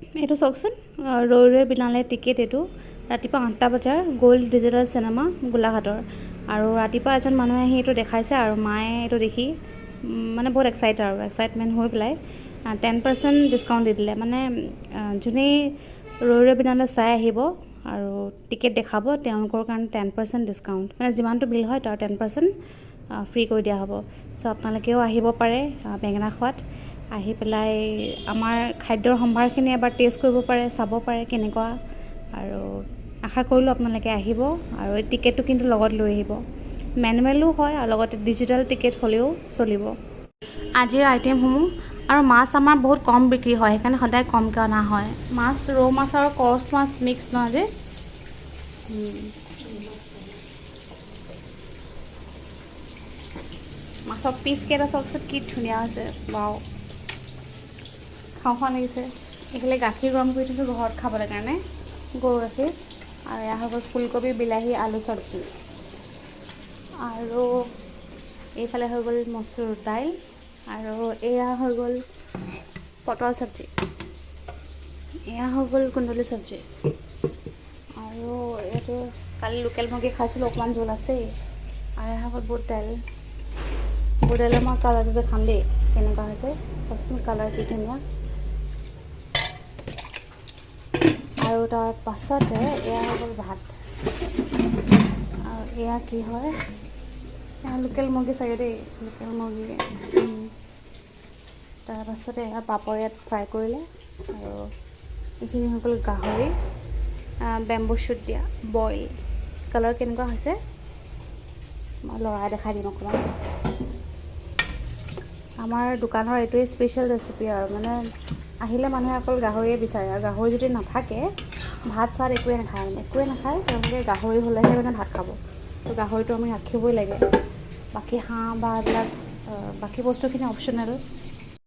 এইটো চাওকচোন, ৰৈ ৰৈ বিনালে টিকেট। এইটো ৰাতিপুৱা 8টা বজাৰ গ'ল্ড ডিজিটেল চিনেমা গোলাঘাটৰ। আৰু ৰাতিপুৱা এজন মানুহে আহি এইটো দেখাইছে আৰু মায়ে এইটো দেখি মানে বহুত এক্সাইটমেণ্ট হৈ পেলাই 10% ডিছকাউণ্ট দি দিলে। মানে যোনেই ৰৈ ৰৈ বিনালে চাই আহিব আৰু টিকেট দেখাব তেওঁলোকৰ কাৰণে 10% ডিছকাউণ্ট, মানে যিমানটো বিল হয় তাৰ 10% ফ্ৰী কৰি দিয়া হ'ব। চ' আপোনালোকেও আহিব পাৰে বেঙেনা খোৱাত, আহি পেলাই আমাৰ খাদ্যৰ সম্ভাৰখিনি এবাৰ টেষ্ট কৰিব পাৰে, চাব পাৰে কেনেকুৱা। আৰু আশা কৰিলোঁ আপোনালোকে আহিব। আৰু এই টিকেটটো কিন্তু লগত লৈ আহিব, মেনুৱেলো হয় আৰু লগতে ডিজিটেল টিকেট হ'লেও চলিব। আজিৰ আইটেমসমূহ আৰু মাছ আমাৰ বহুত কম বিক্ৰী হয়, সেইকাৰণে সদায় কমকৈ অনা হয়। মাছ ৰৌ মাছ আৰু কচ মাছ মিক্স ন যে। মাছৰ পিচ কেইটা চাওকচোন কি ধুনীয়া হৈছে, বাও খাওঁ খাওঁ লাগিছে। এইফালে গাখীৰ গৰম কৰি থৈছোঁ ঘৰত খাবলৈ কাৰণে, গৰু গাখীৰ। আৰু এয়া হৈ গ'ল ফুলকবি বিলাহী আলু চব্জি। আৰু এইফালে হৈ গ'ল মচুৰ দাইল। আৰু এয়া হৈ গ'ল পটল চব্জি। এয়া হৈ গ'ল কুন্দুলি চব্জি। আৰু এইটো কালি লোকেল মুৰ্গী খাইছিলোঁ, অকণমান জোল আছেই। আৰু এয়া হৈ গ'ল বুট দাইল। বুট দাইলৰ মই কালাৰটো দেখাম দেই কেনেকুৱা হৈছে, চাওকচোন কালাৰ কি ধুনীয়া। আৰু তাৰ পাছতে এয়া হৈ গ'ল ভাত। আৰু এয়া কি হয়, এয়া লোকেল মুৰ্গী চাগে দেই, লোকেল মুৰ্গী। তাৰপাছতে এয়া পাপৰ ইয়াত ফ্ৰাই কৰিলে। আৰু এইখিনি হৈ গ'ল গাহৰি বেম্বো শ্বুট দিয়া বইল। কালাৰ কেনেকুৱা হৈছে মই লৰাই দেখাই দিম অকণমান। আমাৰ দোকানৰ এইটোৱে স্পেচিয়েল ৰেচিপি আৰু মানে আহিলে মানুহে অকল গাহৰিয়ে বিচাৰে। আৰু গাহৰি যদি নাথাকে ভাত চাত একোৱে নাখায়, মানে একোৱে নাখায় তেওঁলোকে গাহৰি হ'লেহে মানে ভাত খাব। তো গাহৰিটো আমি ৰাখিবই লাগে। বাকী হাঁহ বা এইবিলাক বাকী বস্তুখিনি অপশ্যনেল।